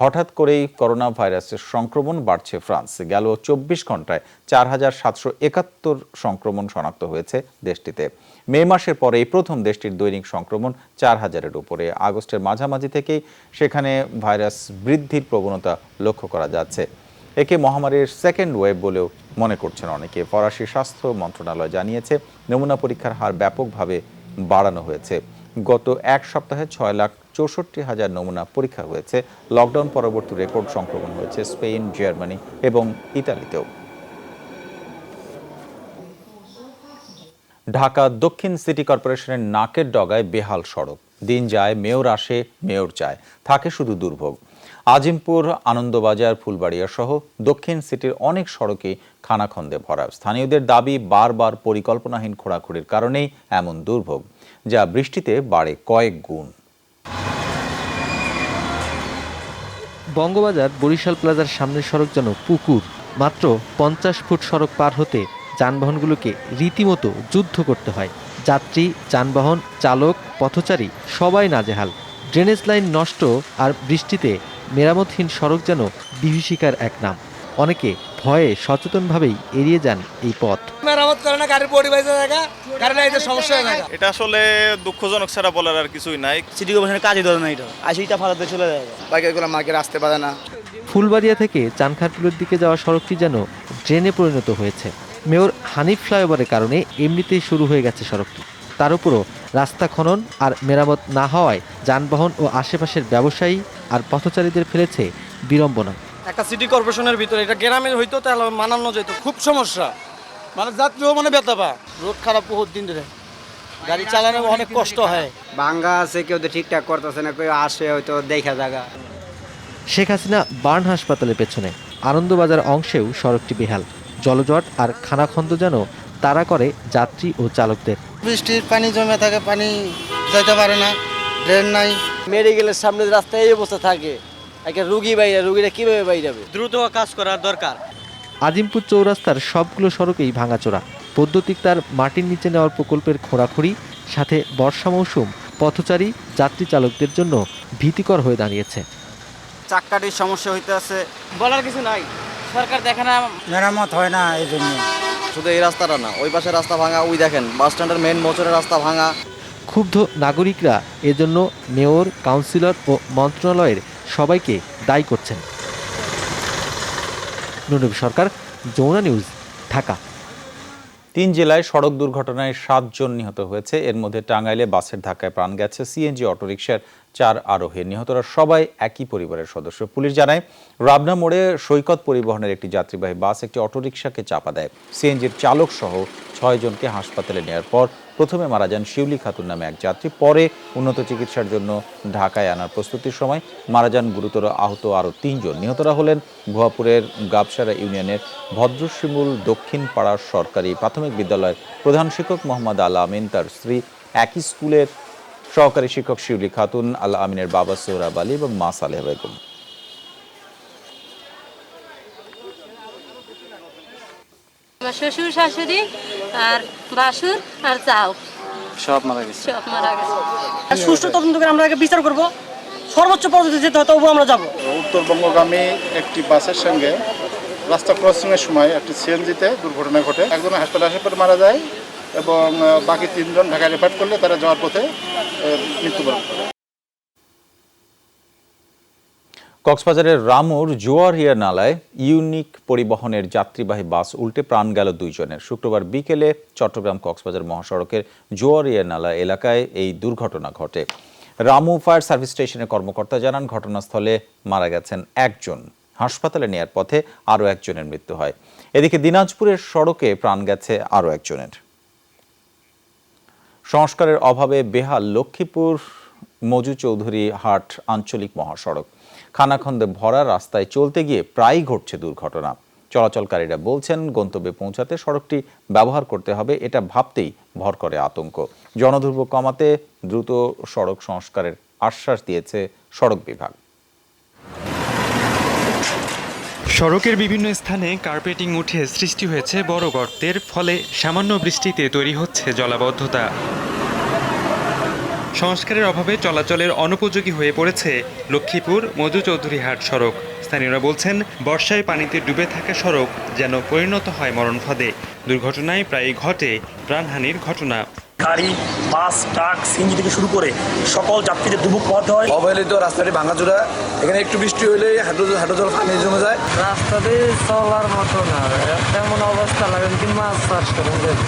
হঠাৎ করেই করোনা ভাইরাসের সংক্রমণ বাড়ছে ফ্রান্সে। গেল 24 ঘন্টায় 4,771 সংক্রমণ শনাক্ত হয়েছে দেশটিতে। মে মাসের পরে এই প্রথম দেশটির দৈনিক সংক্রমণ 4,000-এর উপরে। আগস্টের মাঝামাঝি থেকেই সেখানে ভাইরাস বৃদ্ধির প্রবণতা লক্ষ্য করা যাচ্ছে। একে মহামারীর সেকেন্ড ওয়েভ বলেও মনে করছেন অনেকে। ফরাসি স্বাস্থ্য মন্ত্রণালয় জানিয়েছে, নমুনা পরীক্ষার হার ব্যাপকভাবে বাড়ানো হয়েছে। গত এক সপ্তাহে 6,64,000 নমুনা পরীক্ষা হয়েছে। লকডাউন পরবর্তী রেকর্ড সংক্রমণ হয়েছে স্পেন, জার্মানি এবং ইতালিতেও। ঢাকা দক্ষিণ সিটি কর্পোরেশনের নাকের ডগায় বেহাল সড়ক। দিন যায়, মেয়র আসে, মেয়র যায়, থাকে শুধু দুর্ভোগ। আজিমপুর, আনন্দবাজার, ফুলবাড়িয়া সহ দক্ষিণ সিটির অনেক সড়কে খানাখন্দে ভরা। স্থানীয়দের দাবি, বারবার পরিকল্পনাহীন খোঁড়াখুড়ির কারণেই এমন দুর্ভোগ, যা বৃষ্টিতে বাড়ে কয়েক গুণ। বঙ্গবাজার বরিশাল প্লাজার সামনের সড়ক যেন পুকুর। মাত্র 50 ফুট সড়ক পার হতে যানবাহনগুলোকে রীতিমতো যুদ্ধ করতে হয়। যাত্রী, যানবাহন চালক, পথচারী সবাই নাজেহাল। ড্রেনেজ লাইন নষ্ট আর বৃষ্টিতে মেরামতহীন সড়ক যেন বিভীষিকার এক নাম। অনেকে ভয়ে সচেতনভাবেই এড়িয়ে যান এই পথ। মেরামত করে না, গাড়ির বডি বাইজে জায়গা, কারণ এই যে সমস্যা হয় না। এটা আসলে দুঃখজনক ছাড়া বলার আর কিছুই নাই। সিটি কর্পোরেশনের কাজই ধরে না, এটা আশিটা ফালাতে চলে যায়, বাইকগুলো মার্কেট আসতে পারে না। ফুলবাড়িয়া থেকে চানখারপুলের দিকে যাওয়া সড়কটি যেন ড্রেনে পরিণত হয়েছে। মেয়র হানিফ ফ্লাইওভারের কারণে এমনিতেই শুরু হয়ে গেছে সড়কটি। তার উপরও রাস্তা খনন আর মেরামত না হওয়ায় যানবাহন ও আশেপাশের ব্যবসায়ী আর পথচারীদের ফেলেছে বিড়ম্বনা। একটা সিটি কর্পোরেশনের ভিতরে, এটা গ্রামের হইতো তাহলে মানানো যেত। খুব সমস্যা, মানে যাত্রীও মানে ব্যথা পা। রোড খারাপ বহুত দিন ধরে, গাড়ি চালানো অনেক কষ্ট হয়। ভাঙ্গা আছে, কেউ তো ঠিকঠাক করতেছে না, কেউ আসে হয়তো দেখা জায়গা। শেখ হাসিনা বার্ন হাসপাতালের পেছনে আনন্দবাজার অংশেও সড়কটি বেহাল। জলজট আর খানাখন্দ যেন তাড়া করে যাত্রী ও চালকদের। বৃষ্টির পানি জমে থাকে, পানি যাইতে পারে না, ড্রেন নাই। মেডিকেলের সামনে রাস্তায় এই অবস্থা থাকে, একটা রুগীরা কিভাবে বাইরে যাবে? দ্রুত কাজ করার দরকার। আজিমপুর চৌরাস্তার সবগুলো সড়কেই ভাঙাচোরা। পদ্মতিক্তার মাটির নিচে নেওয়ার প্রকল্পের খোঁড়াখুঁড়ি, সাথে বর্ষা মৌসুম পথচারী যাত্রী চালকদের জন্য ভীতিকর হয়ে দাঁড়িয়েছে। চাক্কাটির সমস্যা হইতে আছে, বলার কিছু নাই। সরকার দেখে না, মেরামত হয় না। এই জন্য শুধু এই রাস্তাটা না, ওই পাশের রাস্তা ভাঙা, ওই দেখেন বাস স্ট্যান্ডের মেন মোচরের রাস্তা ভাঙা। ক্ষুব্ধ নাগরিকরা এজন্য মেয়র, কাউন্সিলর ও মন্ত্রণালয়ের সবাইকে দায়ী করছেন। নুরুল সরকার, যমুনা নিউজ, ঢাকা। 3 জেলায় সড়ক দুর্ঘটনায় 7 জন নিহত হয়েছে। এর মধ্যে টাঙ্গাইলে বাসের ধাক্কায় প্রাণ গেছে সিএনজি অটোরিকশার 4 আরোহী। নিহতরা সবাই একই পরিবারের সদস্য। পুলিশ জানায়, রাবনা মোড়ে সৈকত পরিবহনের একটি যাত্রীবাহী বাস একটি অটোরিকশাকে চাপা দেয়। সিএনজির চালক সহ 6 জনকে হাসপাতালে নেওয়ার পর প্রথমে মারা যান শিউলি খাতুন নামে এক যাত্রী। পরে উন্নত চিকিৎসার জন্য ঢাকায় আনার প্রস্তুতির সময় মারা যান গুরুতর আহত আরও 3 জন। নিহতরা হলেন ভুয়াপুরের গাবসারা ইউনিয়নের ভদ্রশিমুল দক্ষিণ পাড়ার সরকারি প্রাথমিক বিদ্যালয়ের প্রধান শিক্ষক মোহাম্মদ আল আমিন, তার স্ত্রী, একই স্কুলের সহকারী শিক্ষক শিউলি খাতুন, আল আমিনের বাবা সোহরাব আলী এবং মা সালেহ বেগম। শ্বশুর, শাশুড়ি আর বাসুর আর চাও সব মারা গেছে। সুষ্ঠু তদন্ত করে আমরা আগে বিচার করব, সর্বোচ্চ পর্যায়ে যেতে হয় তবু আমরা যাব। উত্তরবঙ্গগামী একটি বাসের সঙ্গে রাস্তা ক্রসিংয়ের সময় একটি সিএনজিতে দুর্ঘটনা ঘটে। একজন হাসপাতালে মারা যায় এবং বাকি 3 জন ঢাকায় রেফার করলে তারা যাওয়ার পথে মৃত্যুবরণ করে। কক্সবাজারের রামুর জোয়ারিয়া নালায় ইউনিক পরিবহনের যাত্রীবাহী বাস উল্টে প্রাণ গেল 2 জনের। শুক্রবার বিকেলে চট্টগ্রাম কক্সবাজার মহাসড়কের জোয়ারিয়া নালা এলাকায় এই দুর্ঘটনা ঘটে। রামু ফায়ার সার্ভিস স্টেশনের কর্মকর্তা জানান, ঘটনাস্থলে মারা গেছেন 1 জন। হাসপাতালে নেয়ার পথে আরও 1 জনের মৃত্যু হয়। এদিকে দিনাজপুরের সড়কে প্রাণ গেছে আরও 1 জনের। সংস্কারের অভাবে বেহাল লক্ষ্মীপুর মজু চৌধুরী হাট আঞ্চলিক মহাসড়ক। খানাখন্দে ভরা রাস্তায় চলতে গিয়ে প্রায়ই ঘটছে দুর্ঘটনা। চলাচলকারীরা বলছেন, গন্তব্যে পৌঁছাতে সড়কটি ব্যবহার করতে হবে, এটা ভাবতেই ভর করে আতঙ্ক। জনদুর্ভোগ কমাতে দ্রুত সড়ক সংস্কারের আশ্বাস দিয়েছে সড়ক বিভাগ। সড়কের বিভিন্ন স্থানে কার্পেটিং উঠে সৃষ্টি হয়েছে বড় গর্তের, ফলে সামান্য বৃষ্টিতে তৈরি হচ্ছে জলাবদ্ধতা। সংস্কারের অভাবে চলাচলের অনুপযোগী হয়ে পড়েছে লক্ষ্মীপুর মজু চৌধুরী হাট সড়ক। স্থানীয়রা বলছেন, বর্ষায় পানিতে ডুবে থাকা সড়ক যেন পরিণত হয় মরণ ফাঁদে। দুর্ঘটনায় প্রায়ই ঘটে প্রাণহানির ঘটনা। গাড়ি, বাস, ট্রাক, সিএনজি থেকে শুরু করে সকল যাত্রীদের দুর্ভোগ পোহাতে হয়। অবহেলিত রাস্তাটি ভাঙাচোরা, এখানে একটু বৃষ্টি হলে হাঁটু জল পানি জমে যায়। রাস্তাতে চলার মতো না, তেমন অবস্থা লাগে কি মাছ চাষ করেন।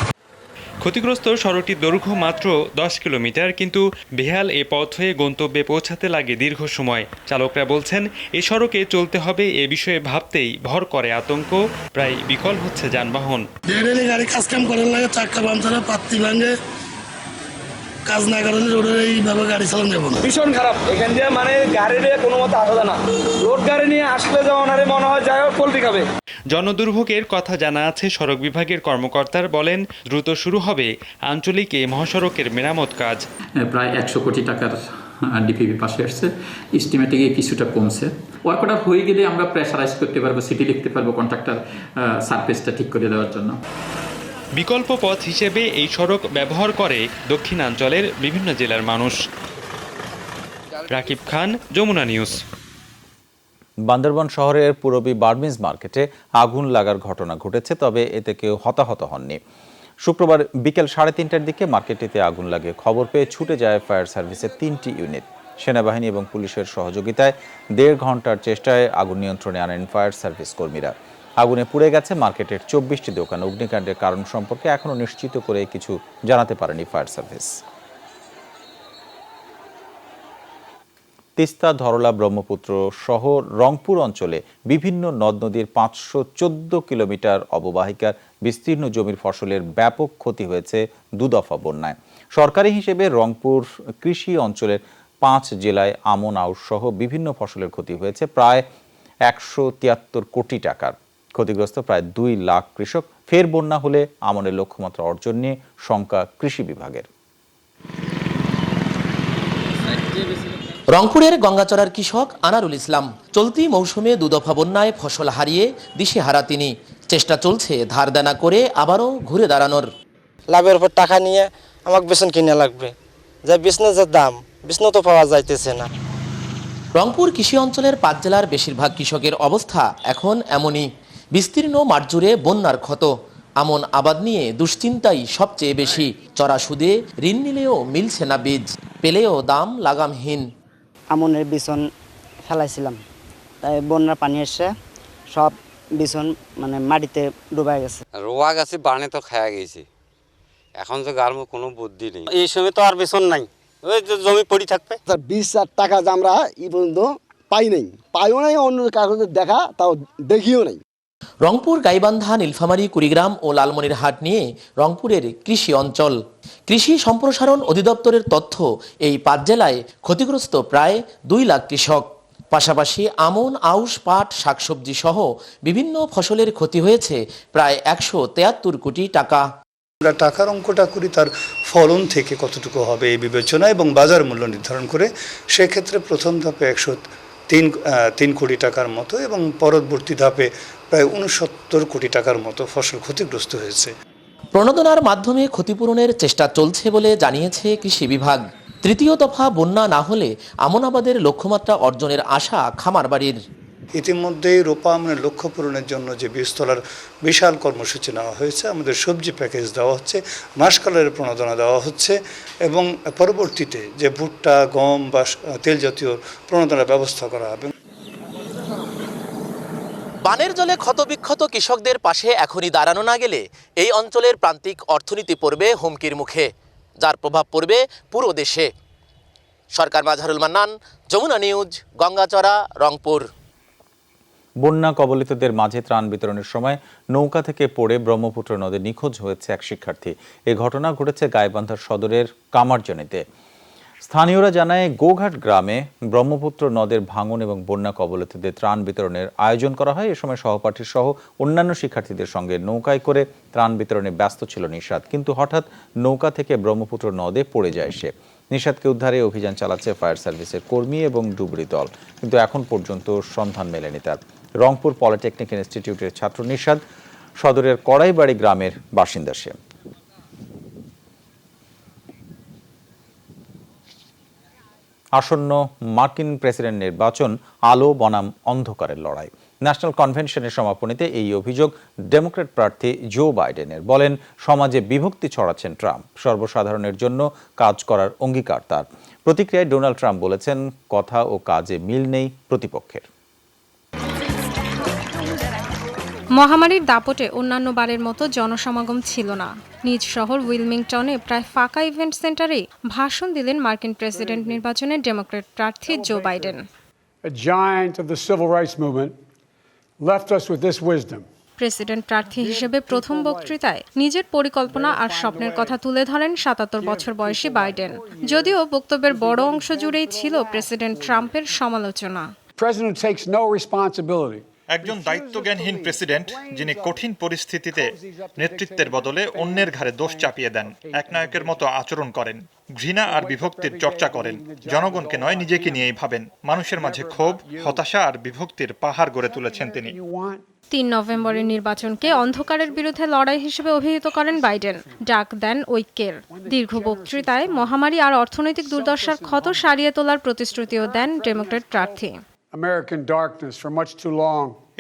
ক্ষতিগ্রস্ত সড়কটির দৈর্ঘ্য মাত্র 10 কিলোমিটার, কিন্তু বেহাল এ পথ হয়ে গন্তব্যে পৌঁছাতে লাগে দীর্ঘ সময়। চালকরা বলছেন, এই সড়কে চলতে হবে এ বিষয়ে ভাবতেই ভর করে আতঙ্ক, প্রায় বিকল হচ্ছে যানবাহন। গাড়ি কাজ কাম করার লাগে, চাক্কা পাঞ্চারে পাত্তি ভাঙে, কাজ না করলে রোডে এইভাবে গাড়ি চালানো যাবে না। ভীষণ খারাপ, এখান দিয়ে মানে গাড়ি নিয়ে কোনো মতে আসা যায় না। রোড গাড়ি নিয়ে আসলে যেমন মনে হয় যাই হোক পল্টি খাবে। জনদুর্ভোগের কথা জানা আছে সড়ক বিভাগের কর্মকর্তার, বলেন দ্রুত শুরু হবে আঞ্চলিক এই মহাসড়কের মেরামত কাজ। প্রায় 100 কোটি টাকার ডিপিপি পাশে আসছে, এস্টিমেটে গিয়ে কিছুটা কমছে। ওয়ার্ক অর্ডার হয়ে গেলে আমরা প্রেসারাইজ করতে পারবো, সিটি লিখতে পারবো কন্ট্রাক্টর সারফেসটা ঠিক করে দেওয়ার জন্য। বিকল্প পথ হিসেবে এই সড়ক ব্যবহার করে দক্ষিণাঞ্চলের বিভিন্ন জেলার মানুষ। রাকিব খান, যমুনা নিউজ। বান্দরবান শহরের পুরবী বার্মিজ মার্কেটে আগুন লাগার ঘটনা ঘটেছে, তবে এতে কেউ হতাহত হননি। শুক্রবার বিকেল 3:30টার দিকে মার্কেটটিতে আগুন লাগে। খবর পেয়ে ছুটে যায় ফায়ার সার্ভিসের 3টি ইউনিট। সেনাবাহিনী এবং পুলিশের সহযোগিতায় 1.5 ঘন্টার চেষ্টায় আগুন নিয়ন্ত্রণে আনেন ফায়ার সার্ভিস কর্মীরা। আগুনে পুড়ে গেছে মার্কেটের 24টি দোকান। অগ্নিকাণ্ডের কারণ সম্পর্কে এখনও নিশ্চিত করে কিছু জানাতে পারেনি ফায়ার সার্ভিস। তিস্তা, ধরলা, ব্রহ্মপুত্র সহ রংপুর অঞ্চলে বিভিন্ন নদ নদীর 514 কিলোমিটার অববাহিকার বিস্তীর্ণ জমির ফসলের ব্যাপক ক্ষতি হয়েছে 2 দফা বন্যায়। সরকারি হিসেবে রংপুর কৃষি অঞ্চলের 5 জেলায় আমন, আউশ সহ বিভিন্ন ফসলের ক্ষতি হয়েছে প্রায় 173 কোটি টাকার। ক্ষতিগ্রস্ত প্রায় 2 লাখ কৃষক। ফের বন্যা হলে আমনের লক্ষ্যমাত্রা অর্জন নিয়ে শঙ্কা কৃষি বিভাগের। রংপুরের গঙ্গাচড়ার কৃষক আনারুল ইসলাম। চলতি মৌসুমে দুদফা বন্যায় ফসল হারিয়ে দিশেহারা তিনি। চেষ্টা চলছে ধার দেনা করে আবারও ঘুরে দাঁড়ানোর। লাভের উপর টাকা নিয়ে আমাকে বেসন কিনে লাগবে, যা বিজনেসের দাম বিষ্ণু তো পাওয়া যাইতেছে না। রংপুর কৃষি অঞ্চলের 5 জেলার বেশিরভাগ কৃষকের অবস্থা এখন এমনই। বিস্তীর্ণ মাঠ জুড়ে বন্যার ক্ষত। আমন আবাদ নিয়ে দুশ্চিন্তাই সবচেয়ে বেশি। চড়া সুদে ঋণ নিলেও মিলছে না বীজ, পেলেও দাম লাগামহীন। আমনের বিছন ফেলাইছিলাম, তাই বন্যার পানি এসে সব বিছন মাটিতে ডুবাই গেছে। রোয়া গাছে বানে তো খায়া গেছে, এখন তো গার কোনো বুদ্ধি নেই। এই সময় তো আর বিছন নাই, ওই যে জমি পড়ি থাকবে। 20,000 টাকা যে আমরা এই পর্যন্ত পাই নাই, পাইও নাই, অন্য কাগজে দেখা তাও দেখিও নাই। রংপুর, গাইবান্ধা, নীলফামারী, কুড়িগ্রাম ও লালমনিরহাট নিয়ে রংপুরের কৃষি অঞ্চল। কৃষি সম্প্রসারণ অধিদপ্তরের তথ্য, এই 5 জেলায় ক্ষতিগ্রস্ত প্রায় 2 লাখ কৃষক। পাশাপাশি আমন, আউশ, পাট, শাকসবজি সহ বিভিন্ন ফসলের ক্ষতি হয়েছে প্রায় 173 কোটি টাকা। আমরা টাকার অঙ্কটা করি তার ফলন থেকে কতটুকু হবে এই বিবেচনা এবং বাজার মূল্য নির্ধারণ করে। সেক্ষেত্রে প্রথম ধাপে 103 কোটি টাকার মতো এবং পরবর্তী ধাপে প্রায় 69 কোটি টাকার মতো ফসল ক্ষতিগ্রস্ত হয়েছে। প্রণোদনার মাধ্যমে ক্ষতিপূরণের চেষ্টা চলছে বলে জানিয়েছে কৃষি বিভাগ। তৃতীয় দফা বন্যা না হলে আমন আবাদের লক্ষ্যমাত্রা অর্জনের আশা খামারবাড়ির। ইতিমধ্যেই রোপা আমনের লক্ষ্য পূরণের জন্য যে বীজতলার বিশাল কর্মসূচি নেওয়া হয়েছে, আমাদের সবজি প্যাকেজ দেওয়া হচ্ছে, মাসকালের প্রণোদনা দেওয়া হচ্ছে এবং পরবর্তীতে যে ভুট্টা, গম বা তেল জাতীয় প্রণোদনার ব্যবস্থা করা হবে। বানের জলে ক্ষতবিক্ষত কৃষকদের পাশে এখনই দাঁড়ানো না গেলে এই অঞ্চলের প্রান্তিক অর্থনীতি পড়বে হুমকির মুখে, যার প্রভাব পড়বে পুরো দেশে। সরকার মাঝহারুল মান্নান, যমুনা নিউজ, গঙ্গাচড়া, রংপুর। বন্যা কবলিতদের মাঝে ত্রাণ বিতরণের সময় নৌকা থেকে পড়ে ব্রহ্মপুত্র নদে নিখোঁজ হয়েছে এক শিক্ষার্থী। এ ঘটনা ঘটেছে গাইবান্ধা সদরের কামারজনীতে। স্থানীয়রা জানায়, গোঘাট গ্রামে ব্রহ্মপুত্র নদের ভাঙন এবং বন্যা কবলিতদের ত্রাণ বিতরণের আয়োজন করা হয়। এ সময় সহপাঠী সহ অন্যান্য শিক্ষার্থীদের সঙ্গে নৌকায় করে ত্রাণ বিতরণে ব্যস্ত ছিল নিশাত, কিন্তু হঠাৎ নৌকা থেকে ব্রহ্মপুত্র নদে পড়ে যায় সে। নিশাতকে উদ্ধারে অভিযান চালাচ্ছে ফায়ার সার্ভিসের কর্মী এবং ডুবুরি দল, কিন্তু এখন পর্যন্ত সন্ধান মেলেনি তার। রংপুর পলিটেকনিক ইনস্টিটিউটের ছাত্র নিশাত, সদরের কড়াইবাড়ি গ্রামের বাসিন্দা সে। আসন্ন মার্কিন প্রেসিডেন্ট নির্বাচন আলো বনাম অন্ধকারের লড়াই। ন্যাশনাল কনভেনশনের সমাপনীতে এই অভিযোগ ডেমোক্র্যাট প্রার্থী জো বাইডেনের। বলেন, সমাজে বিভক্তি ছড়াচ্ছেন ট্রাম্প, সর্বসাধারণের জন্য কাজ করার অঙ্গীকার তার। প্রতিক্রিয়ায় ডোনাল্ড ট্রাম্প বলেছেন, কথা ও কাজে মিল নেই প্রতিপক্ষের। মহামারীর দাপটে অন্যান্য বারের মতো জনসমাগম ছিল না। নিজ শহর উইলমিংটনে প্রায় ফাঁকা ইভেন্ট সেন্টারে ভাষণ দিলেন মার্কিন প্রেসিডেন্ট নির্বাচনে ডেমোক্র্যাট প্রার্থী জো বাইডেন। প্রেসিডেন্ট প্রার্থী হিসেবে প্রথম বক্তৃতায় নিজের পরিকল্পনা আর স্বপ্নের কথা তুলে ধরেন 77 বছর বয়সী বাইডেন। যদিও বক্তব্যের বড় অংশ জুড়েই ছিল প্রেসিডেন্ট ট্রাম্পের সমালোচনা। একজন দায়িত্বজ্ঞানহীন প্রেসিডেন্ট, যিনি কঠিন পরিস্থিতিতে নেতৃত্বের বদলে অন্যের ঘাড়ে দোষ চাপিয়ে দেন, একনায়কের মতো আচরণ করেন, ঘৃণা আর বিভক্তির চর্চা করেন, জনগণকে নয় নিজেকে নিয়েই ভাবেন। মানুষের মাঝে ক্ষোভ, হতাশা আর বিভক্তির পাহাড় গড়ে তুলেছেন তিনি। 3 নভেম্বরের নির্বাচনকে অন্ধকারের বিরুদ্ধে লড়াই হিসেবে অভিহিত করেন বাইডেন, ডাক দেন ঐক্যের। দীর্ঘ বক্তৃতায় মহামারী আর অর্থনৈতিক দুর্দশার ক্ষত সারিয়ে তোলার প্রতিশ্রুতিও দেন ডেমোক্র্যাট প্রার্থী।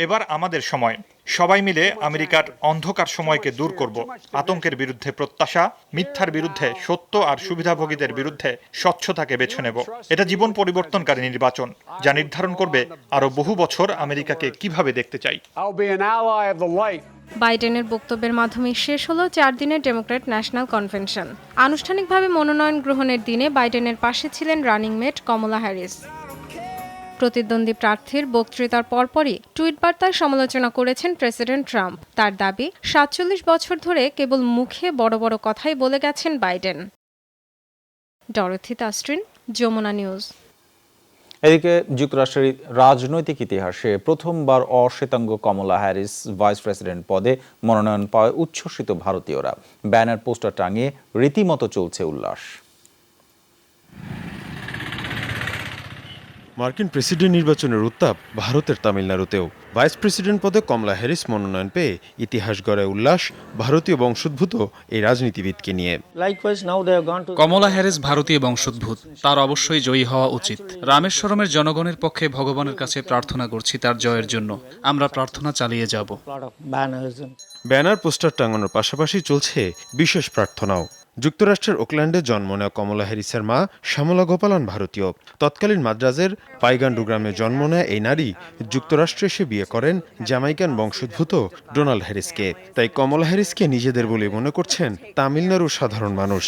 এবার আমাদের সময়, সবাই মিলে আমেরিকার অন্ধকার সময়কে দূর করব। আতঙ্কের বিরুদ্ধে প্রত্যাশা, মিথ্যার বিরুদ্ধে সত্য আর সুবিধাভোগীদের বিরুদ্ধে স্বচ্ছতাকে বেছে নেব। এটা জীবন পরিবর্তনকারী নির্বাচন, যা নির্ধারণ করবে আরো বহু বছর আমেরিকাকে কিভাবে দেখতে চাই। বাইডেনের বক্তব্যের মাধ্যমে শেষ হলো 4 দিনের ডেমোক্র্যাট ন্যাশনাল কনভেনশন। আনুষ্ঠানিকভাবে মনোনয়ন গ্রহণের দিনে বাইডেনের পাশে ছিলেন রানিং মেট কমলা হ্যারিস। প্রতিদ্বন্দ্বী প্রার্থীর বক্তৃতার পরপরই টুইট বার্তায় সমালোচনা করেছেন প্রেসিডেন্ট ট্রাম্প। তার দাবি, 47 বছর ধরে কেবল মুখে বড় বড় কথাই বলে গেছেন Biden. Dorothy Tasrin, Jamuna news. এদিকে যুক্তরাষ্ট্রের রাজনৈতিক ইতিহাসে প্রথমবার অশ্বেতাঙ্গ কমলা হ্যারিস ভাইস প্রেসিডেন্ট পদে মনোনয়ন পাওয়ায় উচ্ছ্বসিত ভারতীয়রা। ব্যানার পোস্টার টাঙিয়ে রীতিমতো চলছে উল্লাস। মার্কিন প্রেসিডেন্ট নির্বাচনের উত্তাপ ভারতের তামিলনাড়ুতেও। ভাইস প্রেসিডেন্ট পদে কমলা হ্যারিস মনোনয়ন পেয়ে ইতিহাস গড়ায় উল্লাস ভারতীয় বংশোদ্ভূত এই রাজনীতিবিদকে নিয়ে। কমলা হ্যারিস ভারতীয় বংশোদ্ভূত, তার অবশ্যই জয়ী হওয়া উচিত। রামেশ্বরমের জনগণের পক্ষে ভগবানের কাছে প্রার্থনা করছি তার জয়ের জন্য। আমরা প্রার্থনা চালিয়ে যাব। ব্যানার পোস্টার টাঙানোর পাশাপাশি চলছে বিশেষ প্রার্থনাও। যুক্তরাষ্ট্রের ওকল্যান্ডে জন্ম নেওয়া কমলা হ্যারিসের মা শ্যামলা গোপালন ভারতীয়। তৎকালীন মাদ্রাজের পাইগান্ডু গ্রামে জন্ম নেয় এই নারী যুক্তরাষ্ট্রে এসে বিয়ে করেন জ্যামাইকান বংশোদ্ভূত ডোনাল্ড হ্যারিসকে। তাই কমলা হ্যারিসকে নিজেদের বলে মনে করছেন তামিলনাড়ুর সাধারণ মানুষ।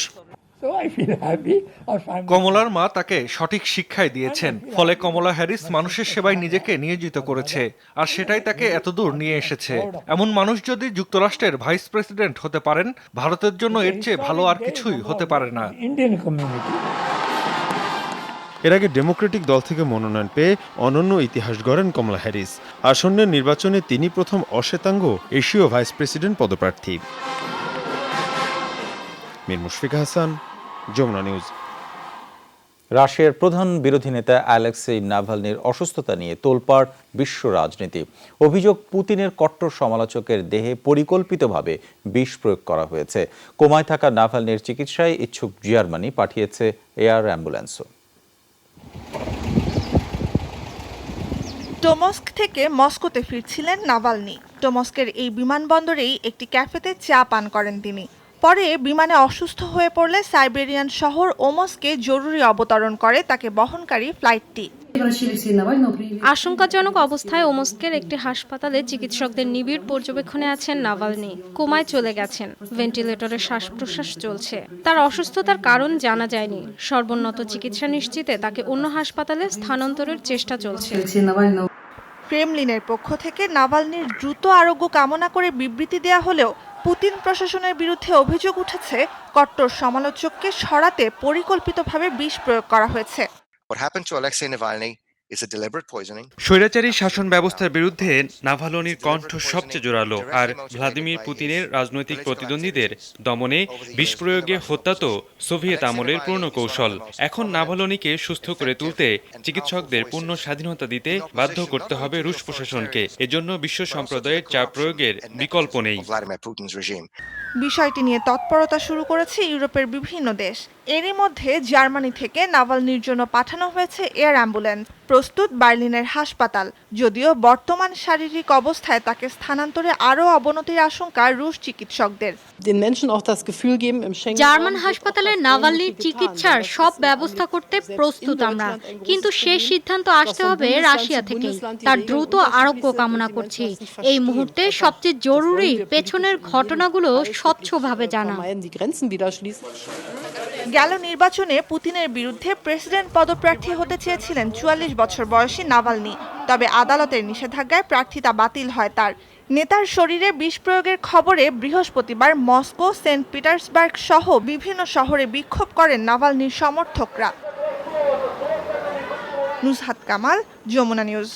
কমলার মা তাকে সঠিক শিক্ষাই দিয়েছেন, ফলে কমলা হ্যারিস মানুষের সেবায় নিজেকে নিয়োজিত করেছে, আর সেটাই তাকে এতদূর নিয়ে এসেছে। এমন মানুষ যদি যুক্তরাষ্ট্রের ভাইস প্রেসিডেন্ট হতে পারেন, ভারতের জন্য এর চেয়ে ভালো আর কিছুই হতে পারে না। এর আগে ডেমোক্রেটিক দল থেকে মনোনয়ন পেয়ে অনন্য ইতিহাস গড়েন কমলা হ্যারিস। আসন্নের নির্বাচনে তিনি প্রথম অশ্বেতাঙ্গ এশীয় ভাইস প্রেসিডেন্ট পদপ্রার্থী। মীর মুশফিক হাসান, যমুনা নিউজ। রাশিয়ার প্রধান বিরোধী নেতা অ্যালেক্সেই নাভালনির অসুস্থতা নিয়ে তোলপাড় বিশ্ব রাজনীতি। অভিযোগ, পুতিনের কট্টর সমালোচকের দেহে পরিকল্পিতভাবে বিষ প্রয়োগ করা হয়েছে। কোমায় থাকা নাভালনির চিকিৎসায় ইচ্ছুক জার্মানি পাঠিয়েছে এয়ার অ্যাম্বুলেন্সও। টোমস্ক থেকে মস্কোতে ফিরছিলেন নাভালনি। টোমস্কের এই বিমানবন্দরেই একটি ক্যাফেতে চা পান করেন তিনি। পরে বিমানে অসুস্থ হয়ে পড়লে সাইবেরিয়ান শহর ওমস্কে জরুরি অবতরণ করে তাকে বহনকারী ফ্লাইটটি। আশঙ্কাজনক অবস্থায় ওমস্কের একটি হাসপাতালে চিকিৎসকদের নিবিড় পর্যবেক্ষণে আছেন নাভালনি। কোমায় চলে গেছেন, ভেন্টিলেটরে শ্বাস প্রশ্বাস চলছে। তার অসুস্থতার কারণ জানা যায়নি। সর্বোন্নত চিকিৎসা নিশ্চিতে তাকে অন্য হাসপাতালে স্থানান্তরের চেষ্টা চলছে। ক্রেমলিনের পক্ষ থেকে নাভালনির দ্রুত আরোগ্য কামনা করে বিবৃতি দেয়া হলেও পুতিন প্রশাসনের বিরুদ্ধে অভিযোগ উঠেছে কট্টর সমালোচককে সরাতে পরিকল্পিতভাবে বিষ প্রয়োগ করা হয়েছে। স্বৈরাচারী শাসন ব্যবস্থার বিরুদ্ধে নাভালনির কণ্ঠ সবচেয়ে জোরালো, আর ভ্লাদিমির পুতিনের রাজনৈতিক প্রতিদ্বন্দ্বীদের দমনে বিষ প্রয়োগে হত্যা তো সোভিয়েত আমলের পুরনো কৌশল। এখন নাভালনিকে সুস্থ করে তুলতে চিকিৎসকদের পূর্ণ স্বাধীনতা দিতে বাধ্য করতে হবে রুশ প্রশাসনকে। এজন্য বিশ্ব সম্প্রদায়ের চাপ প্রয়োগের বিকল্প নেই। বিষয়টি নিয়ে তৎপরতা শুরু করেছে ইউরোপের বিভিন্ন দেশ। এরই মধ্যে জার্মানি থেকে নাভালনির জন্য পাঠানো হয়েছে এয়ার অ্যাম্বুলেন্স। প্রস্তুত বার্লিনের হাসপাতাল, যদিও বর্তমান শারীরিক অবস্থায় তাকে স্থানান্তরে আরও অবনতির আশঙ্কা রুশ চিকিৎসকদের। জার্মান হাসপাতালে নাভালনির চিকিৎসার সব ব্যবস্থা করতে প্রস্তুত আমরা, কিন্তু শেষ সিদ্ধান্ত আসতে হবে রাশিয়া থেকেই। তার দ্রুত আরোগ্য কামনা করছি। এই মুহূর্তে সবচেয়ে জরুরি পেছনের ঘটনাগুলো স্বচ্ছভাবে জানা। গেল নির্বাচনে পুতিনের বিরুদ্ধে প্রেসিডেন্ট পদপ্রার্থী হতে চেয়েছিলেন 44 বছর বয়সী নাভালনি। তবে আদালতের নিষেধাজ্ঞায় প্রার্থিতা বাতিল হয় তার। নেতার শরীরে বিষ প্রয়োগের খবরে বৃহস্পতিবার মস্কো, সেন্ট পিটার্সবার্গ সহ বিভিন্ন শহরে বিক্ষোভ করেন নাভালনির সমর্থকরা। নুসহাত কামাল, যমুনা নিউজ।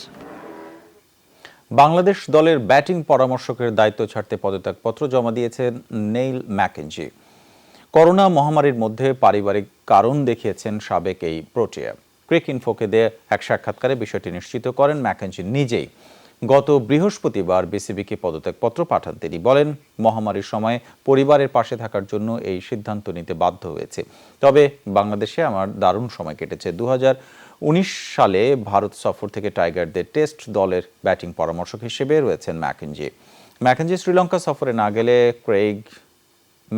বাংলাদেশ দলের ব্যাটিং পরামর্শকের দায়িত্ব ছাড়তে পদত্যাগপত্র জমা দিয়েছেন নেইল ম্যাকেঞ্জি। করোনা মহামারীর মধ্যে পারিবারিক কারণ দেখিয়েছেন সাবেক এই প্রোটিয়া। ক্রিক ইনফোকে দেয়া এক সাক্ষাৎকারে বিষয়টি নিশ্চিত করেন ম্যাকেঞ্জি নিজেই। গত বৃহস্পতিবার বিসিবিকে পদত্যাগপত্র পাঠান তিনি। বলেন, মহামারীর সময় পরিবারের পাশে থাকার জন্য এই সিদ্ধান্ত নিতে বাধ্য হয়েছে। তবে বাংলাদেশে আমার দারুণ সময় কেটেছে। 2019 সালে ভারত সফর থেকে টাইগারদের টেস্ট দলের ব্যাটিং পরামর্শক হিসেবে রয়েছেন ম্যাকেঞ্জি শ্রীলঙ্কা সফরে না গেলে ক্রেইগ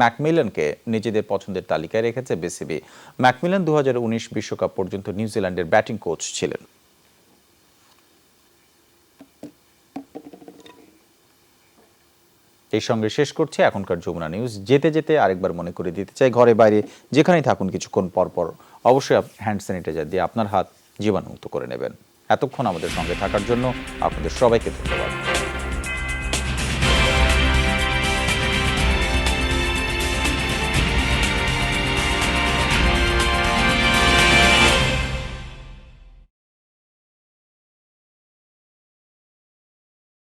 ম্যাকমিলানকে নিজেদের পছন্দের তালিকায় রেখেছে বিসিবি। ম্যাকমিলান 2019 বিশ্বকাপ পর্যন্ত নিউজিল্যান্ডের ব্যাটিং কোচ ছিলেন। এই সঙ্গে শেষ করছে এখনকার যমুনা নিউজ। যেতে যেতে আরেকবার মনে করে দিতে চাই, ঘরে বাইরে যেখানেই থাকুন কিছুক্ষণ পরপর অবশ্যই হ্যান্ড স্যানিটাইজার দিয়ে আপনার হাত জীবাণুমুক্ত করে নেবেন। এতক্ষণ আমাদের সঙ্গে থাকার জন্য আপনাদের সবাইকে ধন্যবাদ।